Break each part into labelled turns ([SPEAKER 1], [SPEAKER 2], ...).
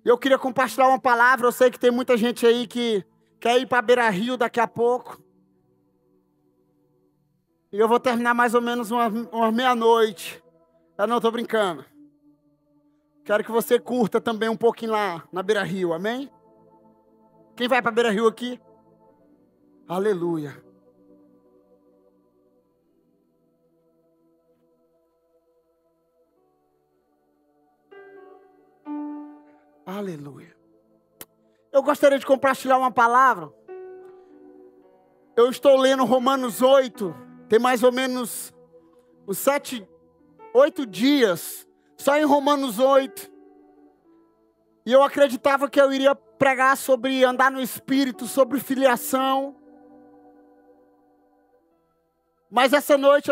[SPEAKER 1] Eu queria compartilhar uma palavra. Eu sei que tem muita gente aí que quer ir para Beira Rio daqui a pouco. E eu vou terminar mais ou menos umas meia-noite. Eu não estou brincando. Quero que você curta também um pouquinho lá na Beira Rio, amém? Quem vai para Beira Rio aqui? Aleluia. Aleluia. Eu gostaria de compartilhar uma palavra. Eu estou lendo Romanos 8. Tem mais ou menos uns 8 dias. Só em Romanos 8. E eu acreditava que eu iria pregar sobre andar no Espírito, sobre filiação. Mas essa noite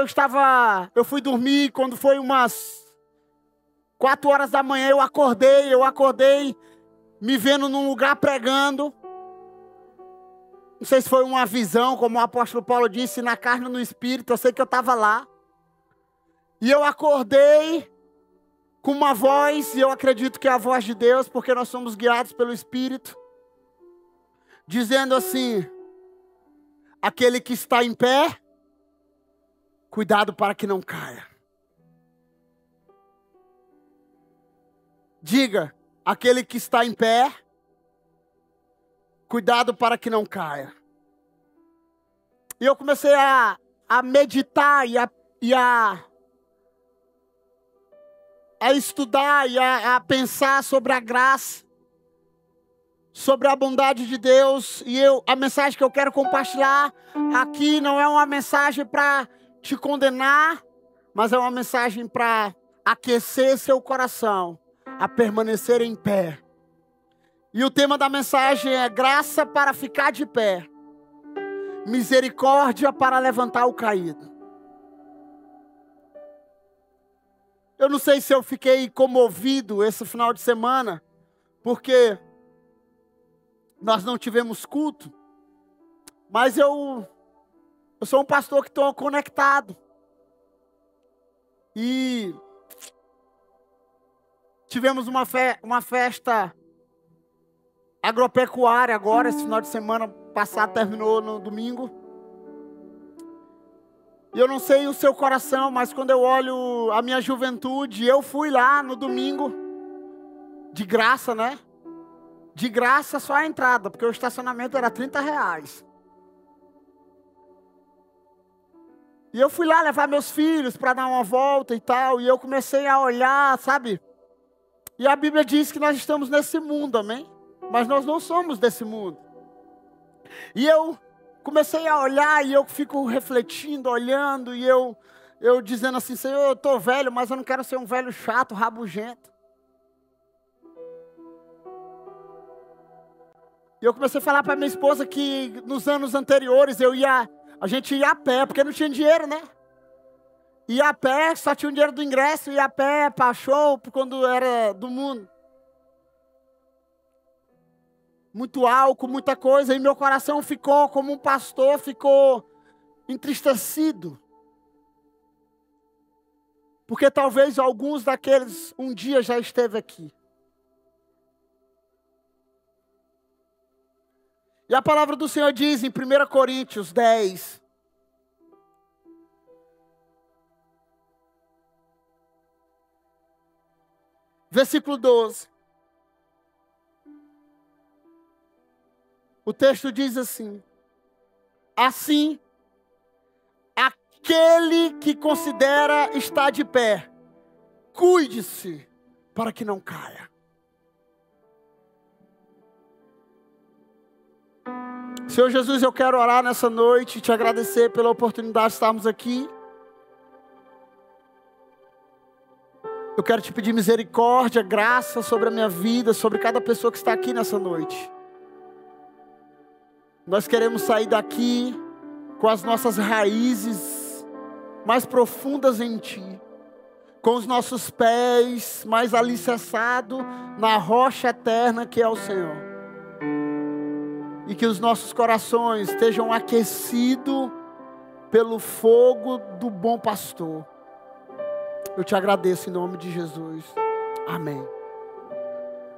[SPEAKER 1] eu fui dormir, quando foi umas 4 horas da manhã, eu acordei me vendo num lugar pregando. Não sei se foi uma visão, como o apóstolo Paulo disse, na carne ou no Espírito, eu sei que eu estava lá. E eu acordei com uma voz, e eu acredito que é a voz de Deus, porque nós somos guiados pelo Espírito, dizendo assim: aquele que está em pé, cuidado para que não caia. Diga, aquele que está em pé, cuidado para que não caia. E eu comecei a meditar e a estudar e a pensar sobre a graça, sobre a bondade de Deus. E a mensagem que eu quero compartilhar aqui não é uma mensagem para te condenar, mas é uma mensagem para aquecer seu coração, a permanecer em pé. E o tema da mensagem é graça para ficar de pé, misericórdia para levantar o caído. Eu não sei se eu fiquei comovido esse final de semana, porque nós não tivemos culto, mas eu sou um pastor que estou conectado. E tivemos uma festa agropecuária agora, esse final de semana passado, terminou no domingo. E eu não sei o seu coração, mas quando eu olho a minha juventude, eu fui lá no domingo, de graça, né? De graça só a entrada, porque o estacionamento era R$30. E eu fui lá levar meus filhos para dar uma volta e tal, e eu comecei a olhar, sabe? E a Bíblia diz que nós estamos nesse mundo, amém? Mas nós não somos desse mundo. E eu comecei a olhar e eu fico refletindo, olhando, e eu dizendo assim: Senhor, eu estou velho, mas eu não quero ser um velho chato, rabugento. E eu comecei a falar para minha esposa que nos anos anteriores a gente ia a pé, porque não tinha dinheiro, né? Ia a pé, só tinha o dinheiro do ingresso, ia a pé para show, quando era do mundo. Muito álcool, muita coisa, e meu coração ficou, como um pastor, ficou entristecido. Porque talvez alguns daqueles um dia já esteve aqui. E a palavra do Senhor diz em 1 Coríntios 10, versículo 12. O texto diz assim: assim, aquele que considera estar de pé, cuide-se para que não caia. Senhor Jesus, eu quero orar nessa noite e te agradecer pela oportunidade de estarmos aqui. Eu quero te pedir misericórdia, graça sobre a minha vida, sobre cada pessoa que está aqui nessa noite. Nós queremos sair daqui com as nossas raízes mais profundas em Ti, com os nossos pés mais alicerçados na rocha eterna que é o Senhor. E que os nossos corações estejam aquecidos pelo fogo do bom pastor. Eu te agradeço em nome de Jesus. Amém.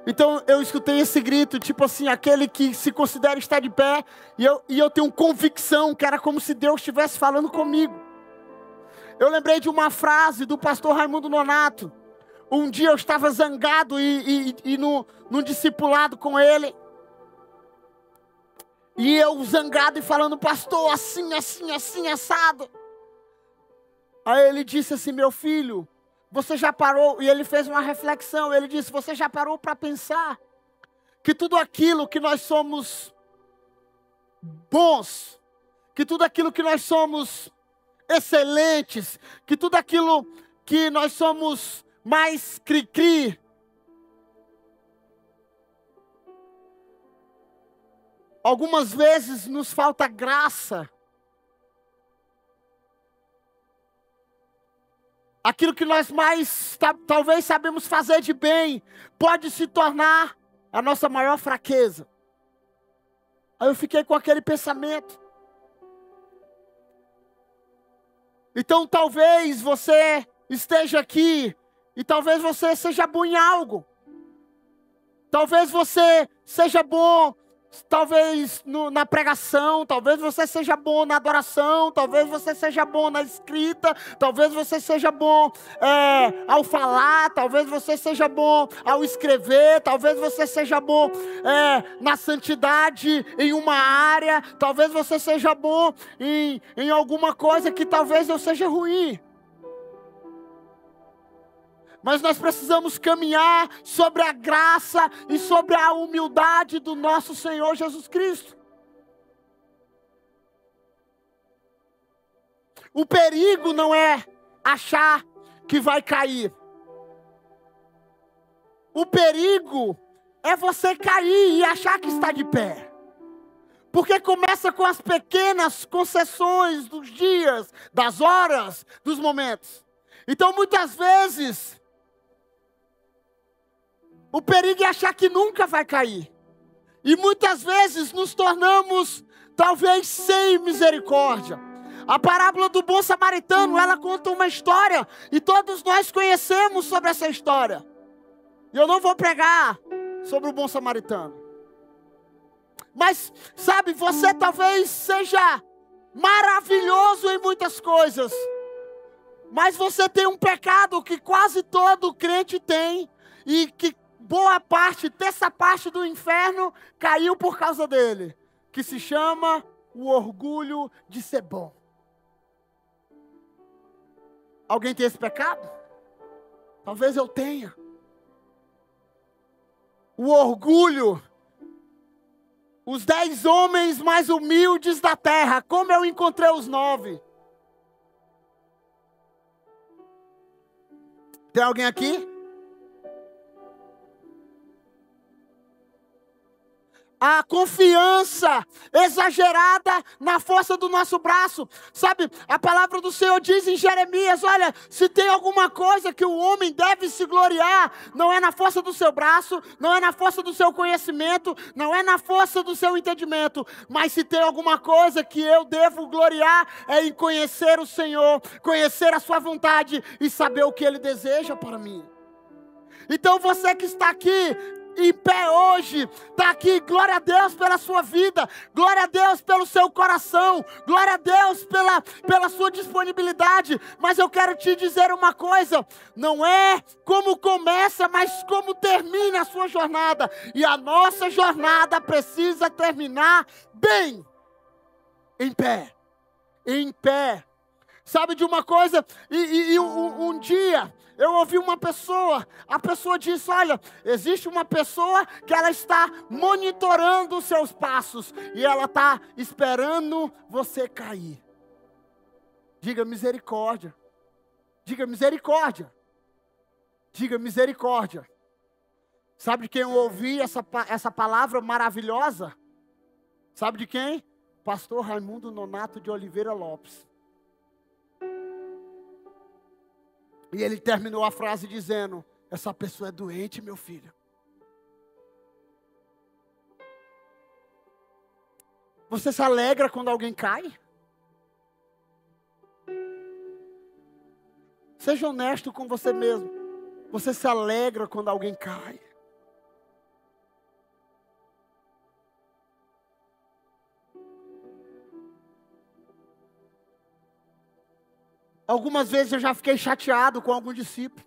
[SPEAKER 1] Então eu escutei esse grito, tipo assim, aquele que se considera estar de pé, e eu tenho convicção que era como se Deus estivesse falando comigo. Eu lembrei de uma frase do pastor Raimundo Nonato. Um dia eu estava zangado e no discipulado com ele. E eu zangado e falando, pastor, assim, assim, assim, assado. Aí ele disse assim, meu filho, você já parou? E ele fez uma reflexão, ele disse, você já parou para pensar que tudo aquilo que nós somos bons, que tudo aquilo que nós somos excelentes, que tudo aquilo que nós somos mais cri-cri, algumas vezes nos falta graça. Aquilo que nós mais talvez sabemos fazer de bem, pode se tornar a nossa maior fraqueza. Aí eu fiquei com aquele pensamento. Então talvez você esteja aqui, e talvez você seja bom em algo. Talvez você seja bom, talvez na pregação, talvez você seja bom na adoração, talvez você seja bom na escrita, talvez você seja bom ao falar, talvez você seja bom ao escrever, talvez você seja bom na santidade em uma área, talvez você seja bom em alguma coisa que talvez eu seja ruim. Mas nós precisamos caminhar sobre a graça e sobre a humildade do nosso Senhor Jesus Cristo. O perigo não é achar que vai cair. O perigo é você cair e achar que está de pé. Porque começa com as pequenas concessões dos dias, das horas, dos momentos. Então muitas vezes o perigo é achar que nunca vai cair. E muitas vezes nos tornamos, talvez, sem misericórdia. A parábola do bom samaritano, ela conta uma história. E todos nós conhecemos sobre essa história. E eu não vou pregar sobre o bom samaritano. Mas, sabe, você talvez seja maravilhoso em muitas coisas. Mas você tem um pecado que quase todo crente tem. E que boa parte, terça parte do inferno caiu por causa dele, que se chama o orgulho de ser bom. Alguém tem esse pecado? Talvez eu tenha. O orgulho. Os 10 homens mais humildes da terra, como eu encontrei os 9? Tem alguém aqui? A confiança exagerada na força do nosso braço. Sabe, a palavra do Senhor diz em Jeremias, olha, se tem alguma coisa que o homem deve se gloriar, não é na força do seu braço, não é na força do seu conhecimento, não é na força do seu entendimento, mas se tem alguma coisa que eu devo gloriar, é em conhecer o Senhor, conhecer a sua vontade e saber o que Ele deseja para mim. Então você que está aqui, em pé hoje, está aqui, glória a Deus pela sua vida, glória a Deus pelo seu coração, glória a Deus pela sua disponibilidade, mas eu quero te dizer uma coisa, não é como começa, mas como termina a sua jornada, e a nossa jornada precisa terminar bem, em pé, sabe de uma coisa, um dia, eu ouvi uma pessoa, a pessoa disse, olha, existe uma pessoa que ela está monitorando os seus passos, e ela está esperando você cair. Diga misericórdia, diga misericórdia, diga misericórdia. Sabe de quem eu ouvi essa palavra maravilhosa? Sabe de quem? Pastor Raimundo Nonato de Oliveira Lopes. E ele terminou a frase dizendo, essa pessoa é doente, meu filho. Você se alegra quando alguém cai? Seja honesto com você mesmo. Você se alegra quando alguém cai? Algumas vezes eu já fiquei chateado com algum discípulo.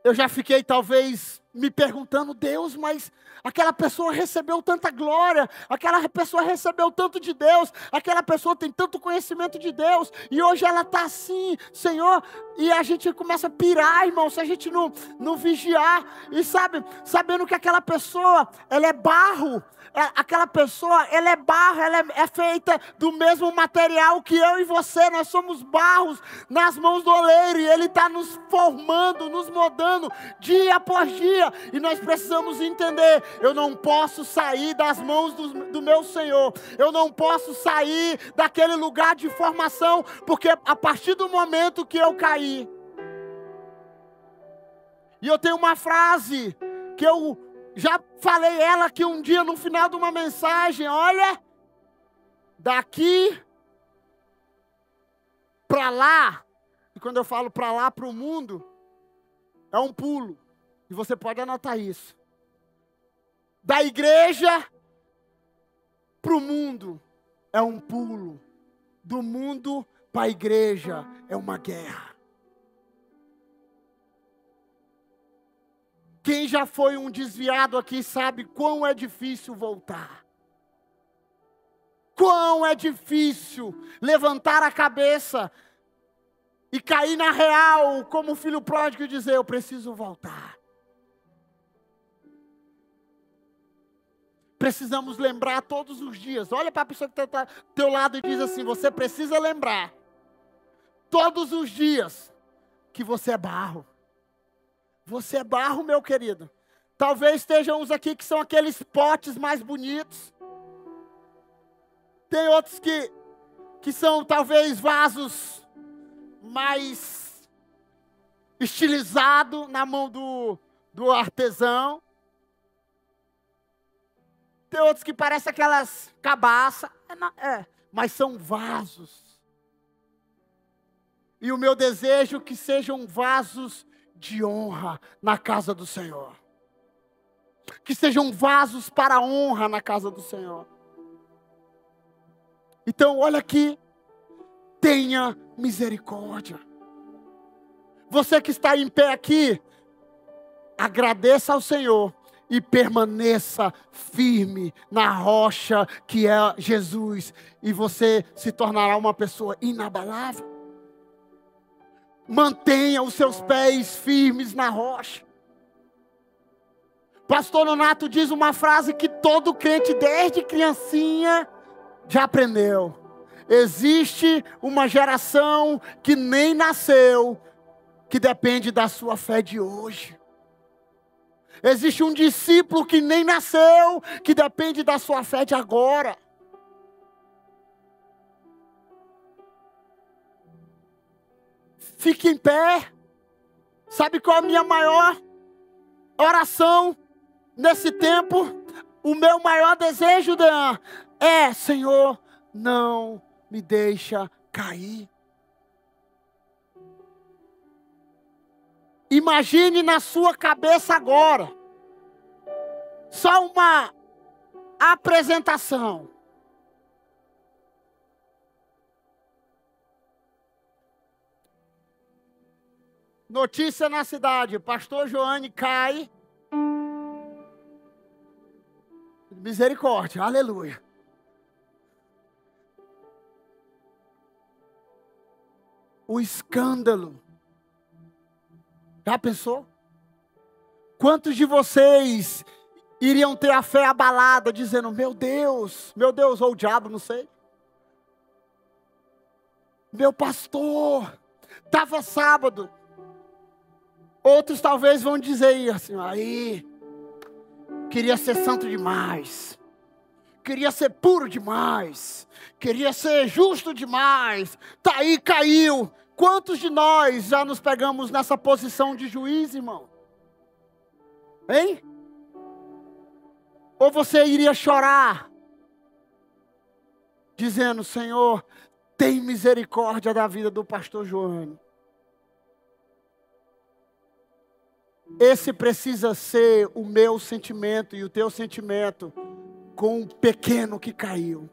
[SPEAKER 1] Eu já fiquei talvez me perguntando, Deus, mas aquela pessoa recebeu tanta glória, aquela pessoa recebeu tanto de Deus, aquela pessoa tem tanto conhecimento de Deus, e hoje ela está assim, Senhor, e a gente começa a pirar, irmão, se a gente não vigiar, e sabendo que aquela pessoa, ela é barro, aquela pessoa, ela é barro, ela é feita do mesmo material que eu e você, nós somos barros nas mãos do oleiro, e Ele está nos formando, nos moldando, dia após dia, e nós precisamos entender, eu não posso sair das mãos do meu Senhor, eu não posso sair daquele lugar de formação, porque a partir do momento que eu caí, e eu tenho uma frase, que eu já falei ela aqui um dia no final de uma mensagem, olha, daqui para lá, e quando eu falo para lá, para o mundo, é um pulo, e você pode anotar isso. Da igreja para o mundo é um pulo, do mundo para a igreja é uma guerra. Quem já foi um desviado aqui sabe quão é difícil voltar. Quão é difícil levantar a cabeça e cair na real, como o filho pródigo, e dizer, eu preciso voltar. Precisamos lembrar todos os dias. Olha para a pessoa que está ao teu lado e diz assim, você precisa lembrar, todos os dias, que você é barro. Você é barro, meu querido. Talvez estejam uns aqui que são aqueles potes mais bonitos. Tem outros que são talvez vasos mais estilizados na mão do artesão. Tem outros que parecem aquelas cabaças. Mas são vasos. E o meu desejo é que sejam vasos de honra na casa do Senhor. Que sejam vasos para a honra na casa do Senhor. Então, olha aqui. Tenha misericórdia. Você que está em pé aqui, agradeça ao Senhor e permaneça firme na rocha que é Jesus. E você se tornará uma pessoa inabalável. Mantenha os seus pés firmes na rocha. Pastor Nonato diz uma frase que todo crente desde criancinha já aprendeu. Existe uma geração que nem nasceu, que depende da sua fé de hoje. Existe um discípulo que nem nasceu, que depende da sua fé de agora. Fique em pé. Sabe qual é a minha maior oração nesse tempo? O meu maior desejo, Dan, é, Senhor, não me deixa cair. Imagine na sua cabeça agora, só uma apresentação. Notícia na cidade, pastor Joane cai. Misericórdia, aleluia. O escândalo. Já pensou? Quantos de vocês iriam ter a fé abalada, dizendo, meu Deus, ou o diabo, não sei. Meu pastor, estava sábado. Outros talvez vão dizer assim, aí, queria ser santo demais, queria ser puro demais, queria ser justo demais, tá aí, caiu. Quantos de nós já nos pegamos nessa posição de juiz, irmão? Hein? Ou você iria chorar, dizendo, Senhor, tem misericórdia da vida do pastor Joane. Esse precisa ser o meu sentimento e o teu sentimento com o pequeno que caiu,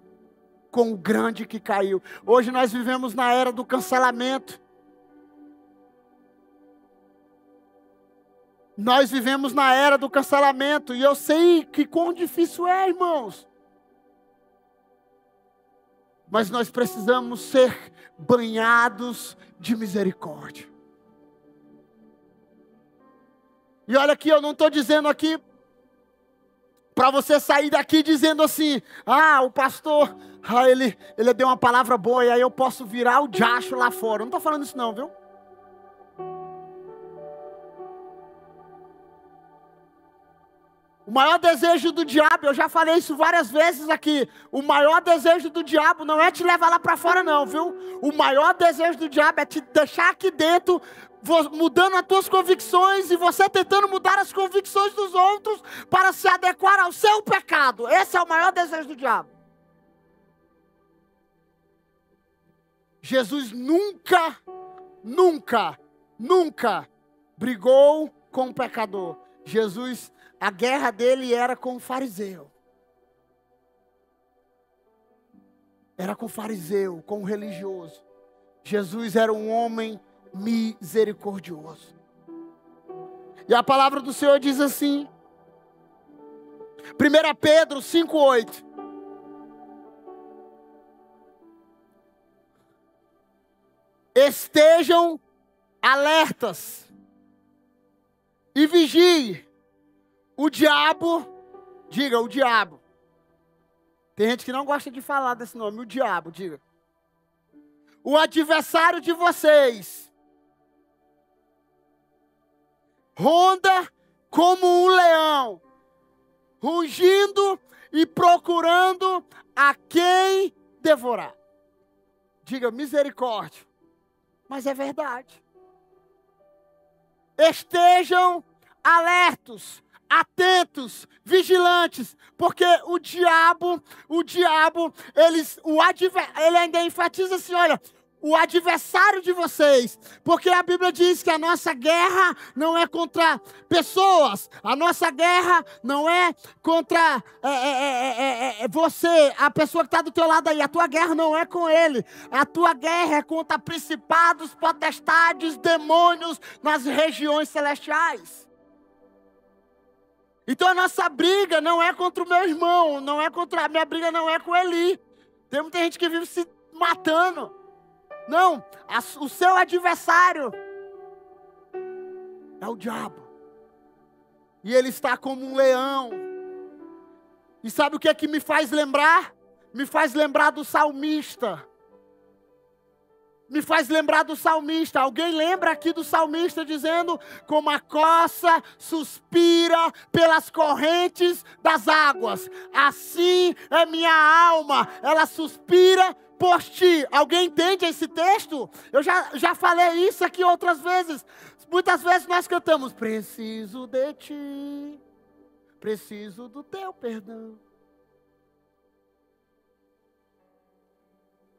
[SPEAKER 1] com o grande que caiu. Hoje nós vivemos na era do cancelamento. Nós vivemos na era do cancelamento. E eu sei que quão difícil é, irmãos. Mas nós precisamos ser banhados de misericórdia. E olha aqui, eu não estou dizendo aqui para você sair daqui dizendo assim, o pastor, ele deu uma palavra boa e aí eu posso virar o diacho lá fora. Eu não estou falando isso não, viu? O maior desejo do diabo, eu já falei isso várias vezes aqui, o maior desejo do diabo não é te levar lá para fora não, viu? O maior desejo do diabo é te deixar aqui dentro, mudando as tuas convicções e você tentando mudar as convicções dos outros para se adequar ao seu pecado. Esse é o maior desejo do diabo. Jesus nunca brigou com o pecador. Jesus, a guerra dele era com o fariseu. Era com o fariseu, com o religioso. Jesus era um homem misericordioso. E a palavra do Senhor diz assim, 1 Pedro 5,8. Estejam alertas e vigiem. O diabo, diga o diabo. Tem gente que não gosta de falar desse nome, o diabo, diga. O adversário de vocês ronda como um leão, rugindo e procurando a quem devorar. Diga misericórdia. Mas é verdade. Estejam alertos, atentos, vigilantes, porque o diabo, ele ainda enfatiza assim, olha, o adversário de vocês, porque a Bíblia diz que a nossa guerra não é contra pessoas, a nossa guerra não é contra você, a pessoa que está do teu lado aí, a tua guerra não é com ele, a tua guerra é contra principados, potestades, demônios nas regiões celestiais. Então a nossa briga não é contra o meu irmão, a minha briga não é com Eli. Tem muita gente que vive se matando. Não, o seu adversário é o diabo. E ele está como um leão. E sabe o que é que me faz lembrar? Me faz lembrar do salmista. Alguém lembra aqui do salmista dizendo: como a corça suspira pelas correntes das águas, assim é minha alma, ela suspira por ti. Alguém entende esse texto? Eu já falei isso aqui outras vezes. Muitas vezes nós cantamos: preciso de ti, preciso do teu perdão.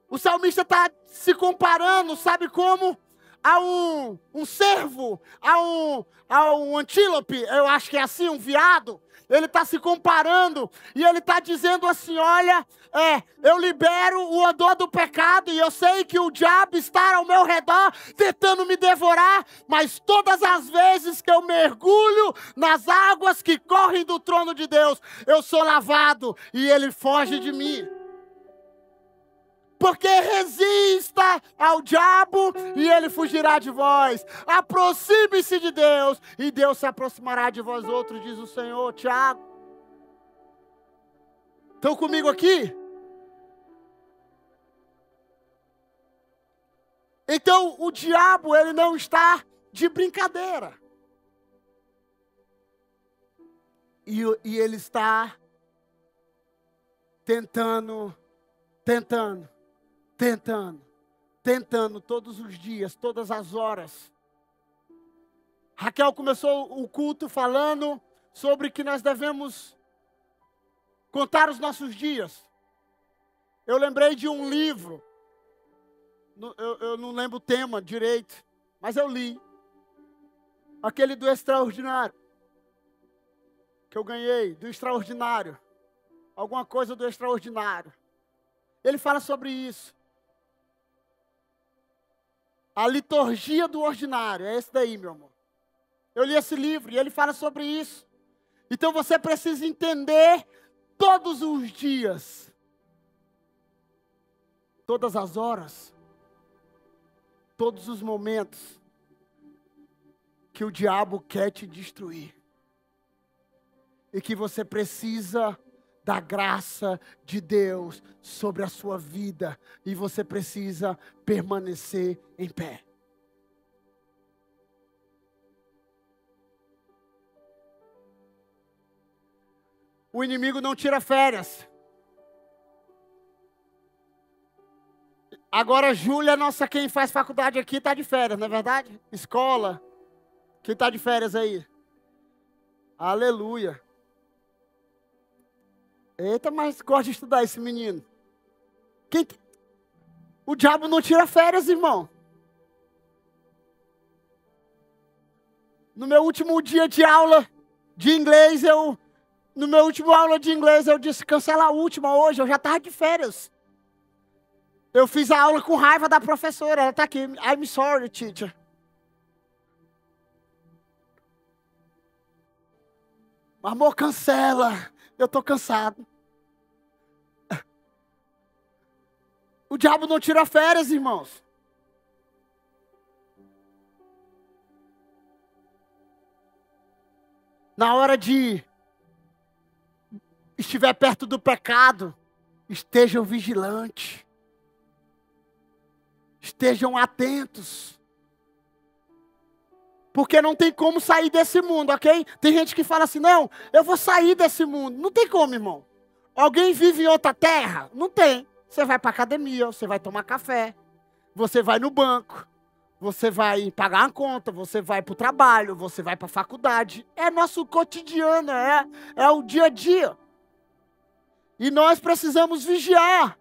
[SPEAKER 1] O salmista está se comparando, sabe como? A um cervo, a um antílope, eu acho que é assim, um veado. Ele está se comparando e ele está dizendo assim: olha, eu libero o odor do pecado e eu sei que o diabo está ao meu redor tentando me devorar, mas todas as vezes que eu mergulho nas águas que correm do trono de Deus, eu sou lavado e ele foge de mim. Porque resista ao diabo e ele fugirá de vós. Aproxime-se de Deus e Deus se aproximará de vós outros, diz o Senhor. Tiago. Estão comigo aqui? Então o diabo, ele não está de brincadeira. E ele está tentando todos os dias, todas as horas. Raquel começou o culto falando sobre que nós devemos contar os nossos dias. Eu lembrei de um livro, eu não lembro o tema direito, mas eu li. Aquele do extraordinário, que eu ganhei, do extraordinário. Alguma coisa do extraordinário. Ele fala sobre isso. A liturgia do ordinário, é esse daí, meu amor. Eu li esse livro e ele fala sobre isso. Então você precisa entender todos os dias, todas as horas, todos os momentos que o diabo quer te destruir. E que você precisa da graça de Deus sobre a sua vida. E você precisa permanecer em pé. O inimigo não tira férias. Agora, Júlia, nossa, quem faz faculdade aqui está de férias, não é verdade? Escola. Quem está de férias aí? Aleluia. Eita, mas gosta de estudar esse menino. O diabo não tira férias, irmão. No meu último dia de aula de inglês, no meu último aula de inglês, eu disse, cancela a última hoje, eu já estava de férias. Eu fiz a aula com raiva da professora, ela está aqui, I'm sorry, teacher. Amor, cancela, eu estou cansado. O diabo não tira férias, irmãos. Na hora de estiver perto do pecado, estejam vigilantes. Estejam atentos. Porque não tem como sair desse mundo, ok? Tem gente que fala assim, não, eu vou sair desse mundo. Não tem como, irmão. Alguém vive em outra terra? Não tem. Você vai para a academia, você vai tomar café, você vai no banco, você vai pagar uma conta, você vai para o trabalho, você vai para a faculdade. É nosso cotidiano, é o dia a dia. E nós precisamos vigiar.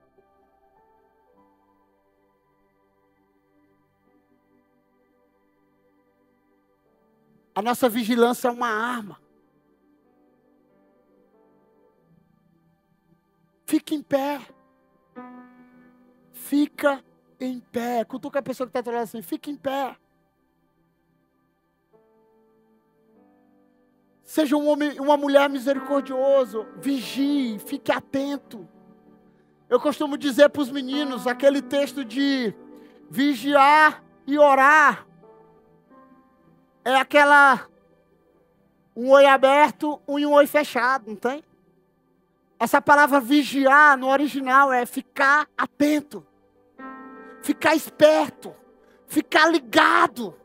[SPEAKER 1] A nossa vigilância é uma arma. Fique em pé. Fica em pé. Cutuca a pessoa que está atrás assim, fica em pé. Seja um homem, uma mulher misericordioso. Vigie, fique atento. Eu costumo dizer para os meninos aquele texto de vigiar e orar. É aquela, um oi aberto e um oi fechado, não tem? Essa palavra vigiar no original é ficar atento, ficar esperto, ficar ligado,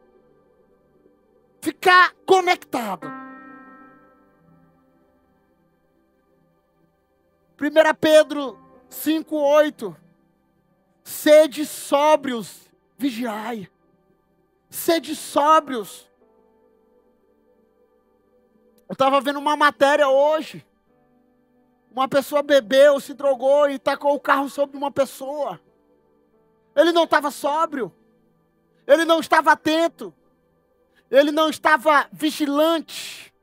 [SPEAKER 1] ficar conectado. 1 Pedro 5:8, sede sóbrios, vigiai, sede sóbrios. Eu estava vendo uma matéria hoje. Uma pessoa bebeu, se drogou e tacou o carro sobre uma pessoa. Ele não estava sóbrio. Ele não estava atento. Ele não estava vigilante.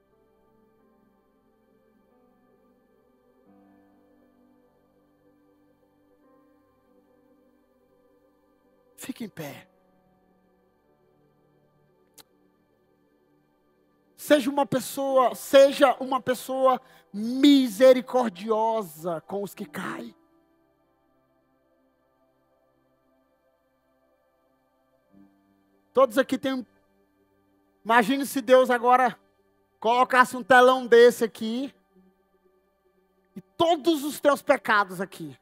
[SPEAKER 1] Fique em pé. Seja uma pessoa misericordiosa com os que caem. Todos aqui têm. Imagine se Deus agora colocasse um telão desse aqui e todos os teus pecados aqui.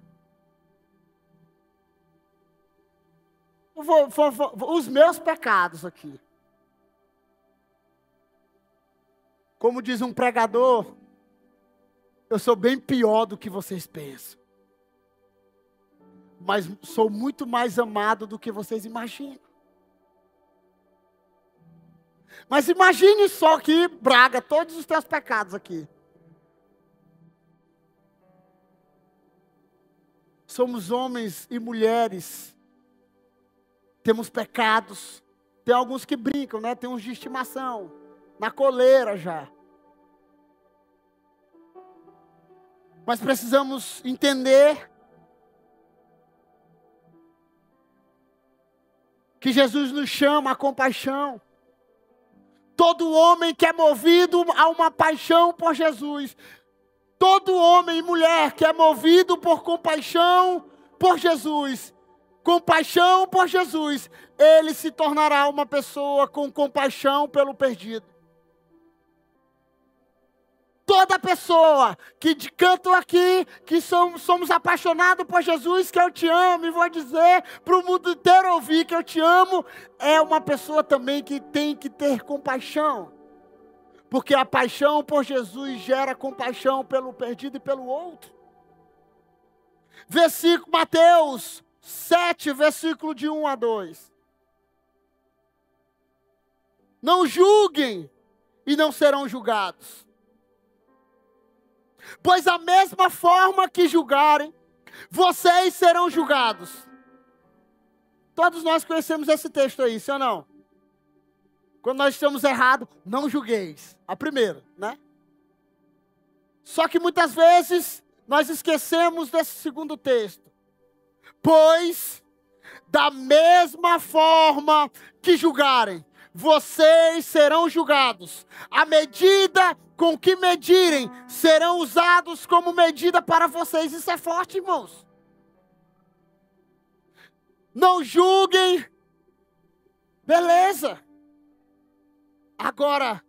[SPEAKER 1] Os meus pecados aqui. Como diz um pregador, eu sou bem pior do que vocês pensam. Mas sou muito mais amado do que vocês imaginam. Mas imagine só que, Braga, todos os teus pecados aqui. Somos homens e mulheres. Temos pecados. Tem alguns que brincam, né? Tem uns de estimação. Na coleira já. Mas precisamos entender que Jesus nos chama a compaixão. Todo homem que é movido a uma paixão por Jesus, todo homem e mulher que é movido por compaixão por Jesus, ele se tornará uma pessoa com compaixão pelo perdido. Toda pessoa que de canto aqui, que somos apaixonados por Jesus, que eu te amo, e vou dizer para o mundo inteiro ouvir que eu te amo, é uma pessoa também que tem que ter compaixão. Porque a paixão por Jesus gera compaixão pelo perdido e pelo outro. Mateus 7, versículo de 1 a 2. Não julguem e não serão julgados. Pois a mesma forma que julgarem, vocês serão julgados. Todos nós conhecemos esse texto aí, sim ou não? Quando nós estamos errados, não julgueis. A primeira, né? Só que muitas vezes nós esquecemos desse segundo texto. Pois, da mesma forma que julgarem, vocês serão julgados. A medida com que medirem, serão usados como medida para vocês. Isso é forte, irmãos. Não julguem. Beleza. Agora,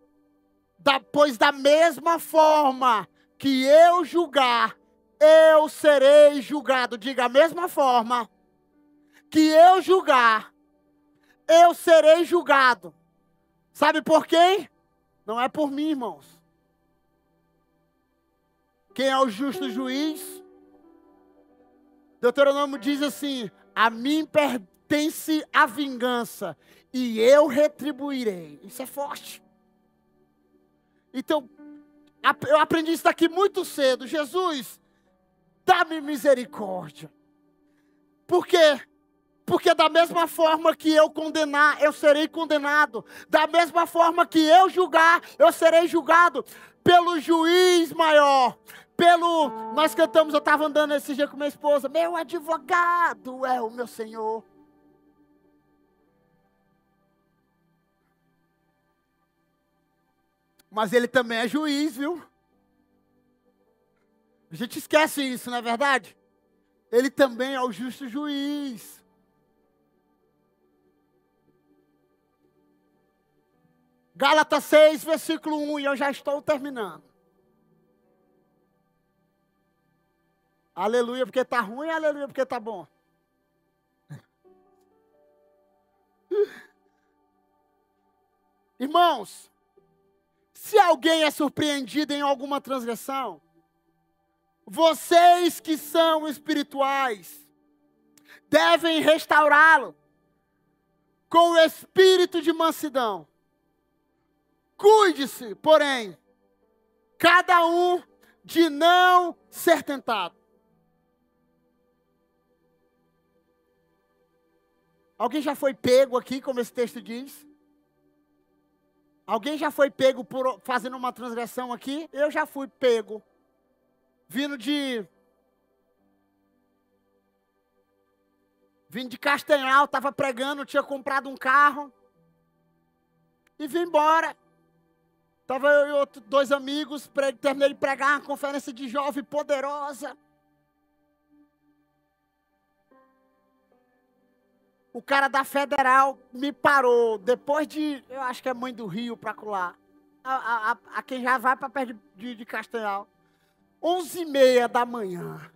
[SPEAKER 1] pois da mesma forma que eu julgar, eu serei julgado. Diga, a mesma forma que eu julgar, eu serei julgado. Sabe por quê? Não é por mim, irmãos. Quem é o justo juiz? Deuteronômio diz assim: a mim pertence a vingança e eu retribuirei. Isso é forte. Então, eu aprendi isso daqui muito cedo. Jesus, dá-me misericórdia. Por quê? Porque da mesma forma que eu condenar, eu serei condenado. Da mesma forma que eu julgar, eu serei julgado pelo juiz maior. Nós cantamos, eu estava andando esse dia com minha esposa, meu advogado é o meu Senhor. Mas ele também é juiz, viu? A gente esquece isso, não é verdade? Ele também é o justo juiz. Gálatas 6, versículo 1, e eu já estou terminando. Aleluia porque está ruim, aleluia porque está bom. Irmãos, se alguém é surpreendido em alguma transgressão, vocês que são espirituais, devem restaurá-lo com o espírito de mansidão. Cuide-se, porém, cada um de não ser tentado. Alguém já foi pego aqui, como esse texto diz? Alguém já foi pego por fazendo uma transgressão aqui? Eu já fui pego. Vindo de Castanhal, estava pregando, tinha comprado um carro. E vim embora. Estava eu e dois amigos, terminei de pregar uma conferência de jovem poderosa. O cara da Federal me parou, depois de, eu acho que é Mãe do Rio, para lá. A quem já vai para perto de Castanhal. 11h30 da manhã.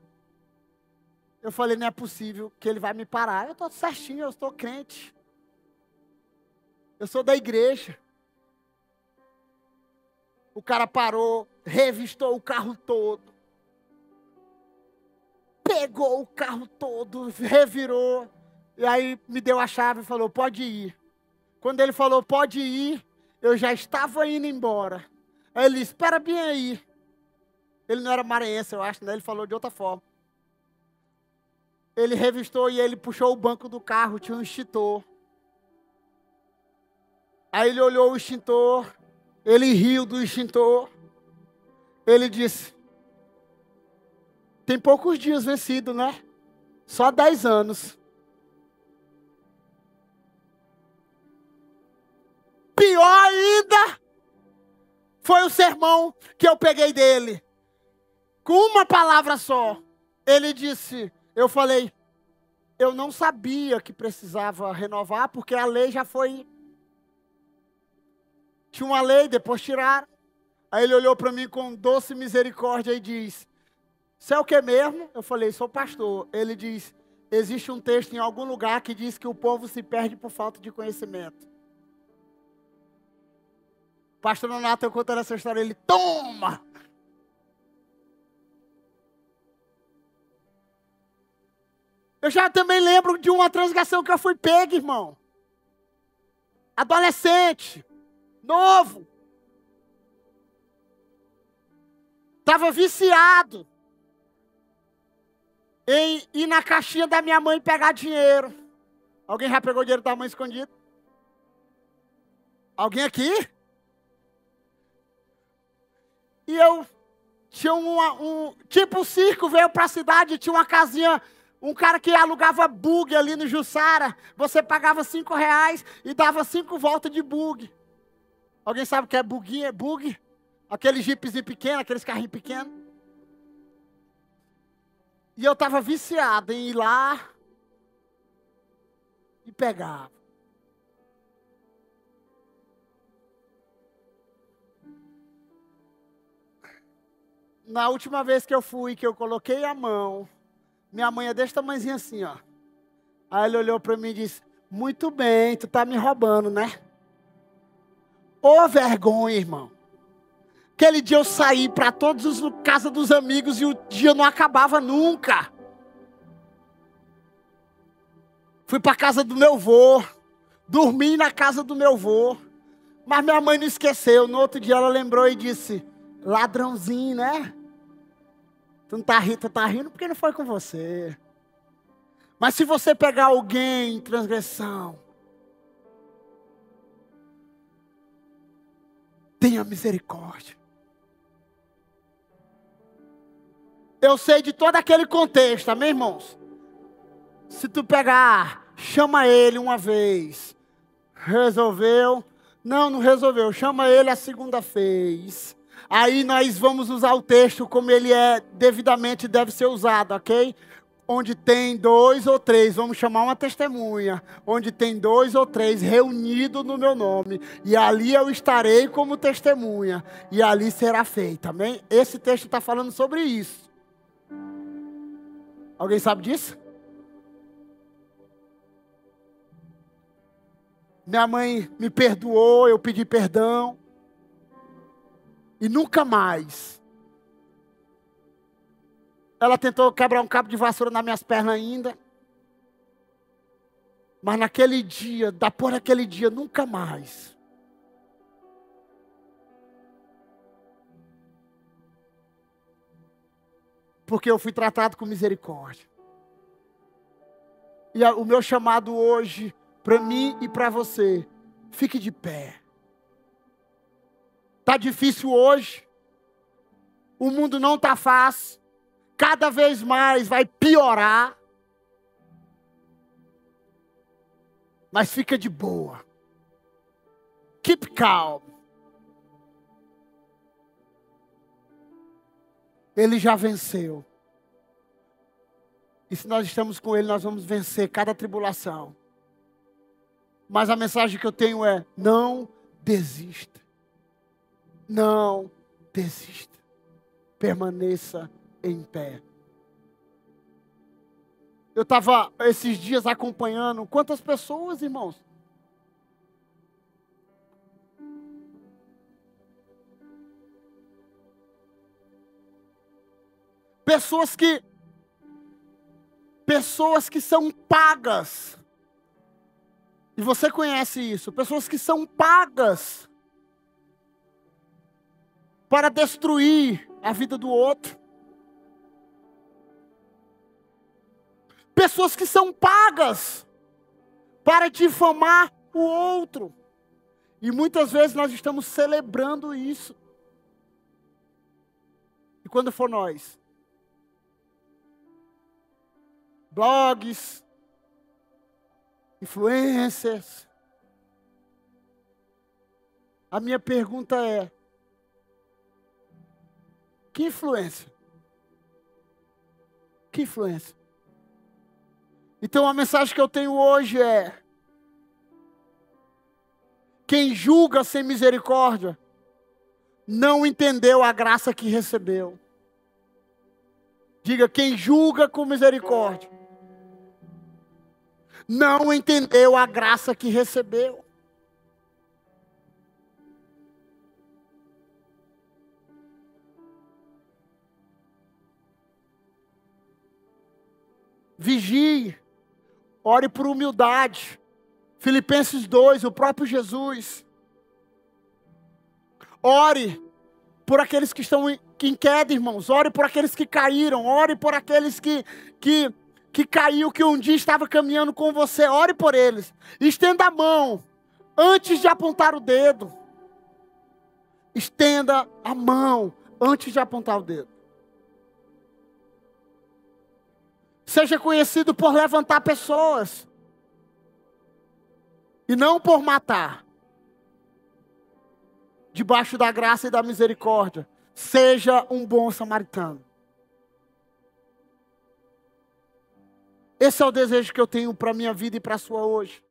[SPEAKER 1] Eu falei, não é possível que ele vai me parar. Eu estou certinho, eu estou crente. Eu sou da igreja. O cara parou, revistou o carro todo. Pegou o carro todo, revirou. E aí me deu a chave e falou, pode ir. Quando ele falou, pode ir, eu já estava indo embora. Aí ele disse, espera bem aí. Ele não era maranhense, eu acho, né? Ele falou de outra forma. Ele revistou e ele puxou o banco do carro, tinha um extintor. Aí ele olhou o extintor, ele riu do extintor. Ele disse, tem poucos dias vencido, né? Só 10 anos. pior ainda foi o sermão que eu peguei dele. Com uma palavra só. Ele disse, eu falei, eu não sabia que precisava renovar, porque a lei já foi... Tinha uma lei, depois tiraram. Aí ele olhou para mim com doce misericórdia e diz, você é o que mesmo? Eu falei, sou pastor. Ele diz, existe um texto em algum lugar que diz que o povo se perde por falta de conhecimento. Pastor Nonato, eu contando essa história, ele, toma! Eu já também lembro de uma transgressão que eu fui pego, irmão. Adolescente, novo. Estava viciado em ir na caixinha da minha mãe pegar dinheiro. Alguém já pegou dinheiro da mãe escondido? Alguém aqui? E eu tinha tipo um circo, veio para a cidade, tinha uma casinha, um cara que alugava bug ali no Jussara. Você pagava R$5 e dava 5 voltas de bug. Alguém sabe o que é buguinho? É bug? Aquele jeepzinho pequeno, aqueles carrinhos pequenos. E eu estava viciado em ir lá e pegar. Na última vez que eu fui, que eu coloquei a mão, minha mãe é desse tamanhozinho assim, ó. Aí ele olhou para mim e disse, muito bem, tu tá me roubando, né? Ô vergonha, irmão. Aquele dia eu saí para todas as casas dos amigos e o dia não acabava nunca. Fui para a casa do meu avô, dormi na casa do meu avô, mas minha mãe não esqueceu. No outro dia ela lembrou e disse, ladrãozinho, né? Tu tá rindo porque não foi com você. Mas se você pegar alguém em transgressão, tenha misericórdia. Eu sei de todo aquele contexto, amém, irmãos? Se tu pegar, chama ele uma vez. Resolveu? Não resolveu. Chama ele a segunda vez. Aí nós vamos usar o texto como ele devidamente deve ser usado, ok? Onde tem 2 ou 3, vamos chamar uma testemunha. Onde tem 2 ou 3 reunidos no meu nome. E ali eu estarei como testemunha. E ali será feito, amém? Esse texto está falando sobre isso. Alguém sabe disso? Minha mãe me perdoou, eu pedi perdão. E nunca mais. Ela tentou quebrar um cabo de vassoura nas minhas pernas ainda. Mas naquele dia, depois daquele dia, nunca mais. Porque eu fui tratado com misericórdia. E o meu chamado hoje, para mim e para você, fique de pé. Está difícil hoje. O mundo não está fácil. Cada vez mais vai piorar. Mas fica de boa. Keep calm. Ele já venceu. E se nós estamos com Ele, nós vamos vencer cada tribulação. Mas a mensagem que eu tenho é, não desista. Não desista. Permaneça em pé. Eu estava esses dias acompanhando quantas pessoas, irmãos? Pessoas que são pagas. E você conhece isso. Pessoas que são pagas para destruir a vida do outro. Pessoas que são pagas para difamar o outro. E muitas vezes nós estamos celebrando isso. E quando for nós? Blogs, influencers, A minha pergunta é: que influência? Que influência? Então a mensagem que eu tenho hoje é: quem julga sem misericórdia não entendeu a graça que recebeu. Diga: quem julga com misericórdia não entendeu a graça que recebeu. Vigie, ore por humildade. Filipenses 2, o próprio Jesus. Ore por aqueles que estão em queda, irmãos. Ore por aqueles que caíram. Ore por aqueles que caiu, que um dia estava caminhando com você. Ore por eles. Estenda a mão antes de apontar o dedo. Estenda a mão antes de apontar o dedo. Seja conhecido por levantar pessoas e não por matar. Debaixo da graça e da misericórdia, seja um bom samaritano. Esse é o desejo que eu tenho para a minha vida e para a sua hoje.